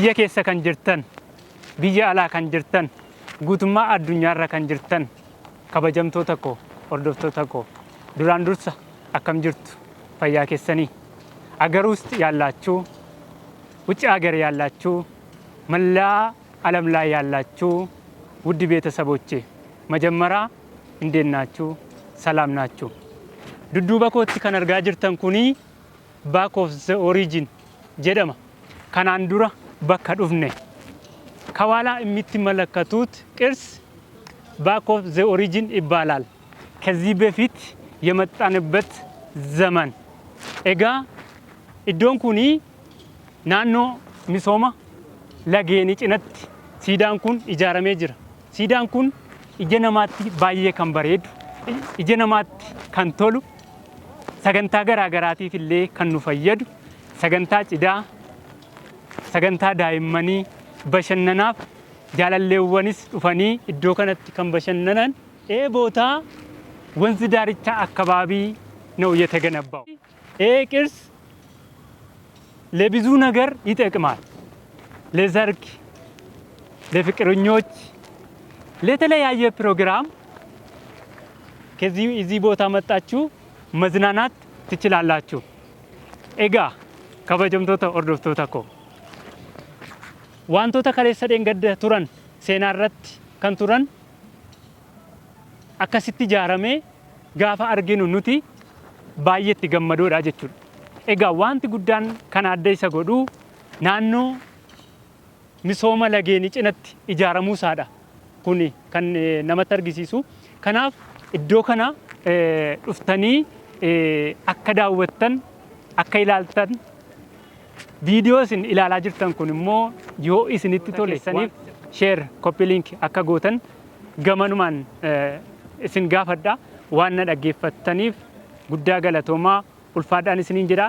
biyya keessa kan jirtan, biyya alaa kan jirtan, guutummaa addunyaarra kan jirtan kabajamtoota koo, hordoftoota koo duraan dursa akkam jirtu fayyaa keessanii አገር ውስጥ ያላችሁ ውጭ ሀገር ያላችሁ መላ ዓለም ላይ ያላችሁ ውድ ቤተሰቦቼ መጀመሪያ እንዴት ናችሁ? ሰላም ናችሁ? ዱዱባ ኮቲ ከን አርጋ ጅርተን ኩኒ ባክ ኦፍ ዘ ኦሪጂን ጀደማ ከናን ዱራ በካ ዱፍኔ ከኋላ የምትመለከቱት ቅርስ ባክ ኦፍ ዘ ኦሪጂን ይባላል። ከዚህ በፊት የመጣንበት ዘመን ኤጋ iddoon kuni naannoo misooma lageeni cinatti siidaan kun ijaaramee jira. Siidaan kun ija namaatti baay'ee kan bareedu, ija namaatti kan tolu, sagantaa garaa garaatiif illee kan nu fayyadu, sagantaa cidhaa, sagantaa daa'immanii, bashannanaaf jaalalleewwanis dhufanii iddoo kanatti kan bashannanan boota ወንዝ ዳርቻ አካባቢ ነው የተገነባው። ቅርስ ለብዙ ነገር ይጠቅማል። ለሰርግ፣ ለፍቅረኞች፣ ለተለያየ ፕሮግራም ከዚህ እዚህ ቦታ መጣችሁ መዝናናት ትችላላችሁ። ኤጋ ከበጀምቶታ ኦርዶፍቶታ ኮ ዋንቶታ ከሌሰ ደንገደ ቱረን ሴናረት ከን ቱረን akkasitti ijaarame gaafa arginu nuti baay'eetti gammadoodha jechuudha. Egaa wanti guddaan kan adda isa godhu naannoo misooma lageeni cinatti ijaaramuu isaadha. Kuni kan namatti argisiisu. Kanaaf iddoo kana dhuftanii akka daawwattan, akka ilaaltan, viidiyoo isin ilaalaa jirtan kun immoo yoo isinitti tolessaniif share, copy link akka gootan gamanumaan isin gaafadha. waan na dhaggeeffattaniif guddaa galatoomaa ulfaadhaan isiniin jedha.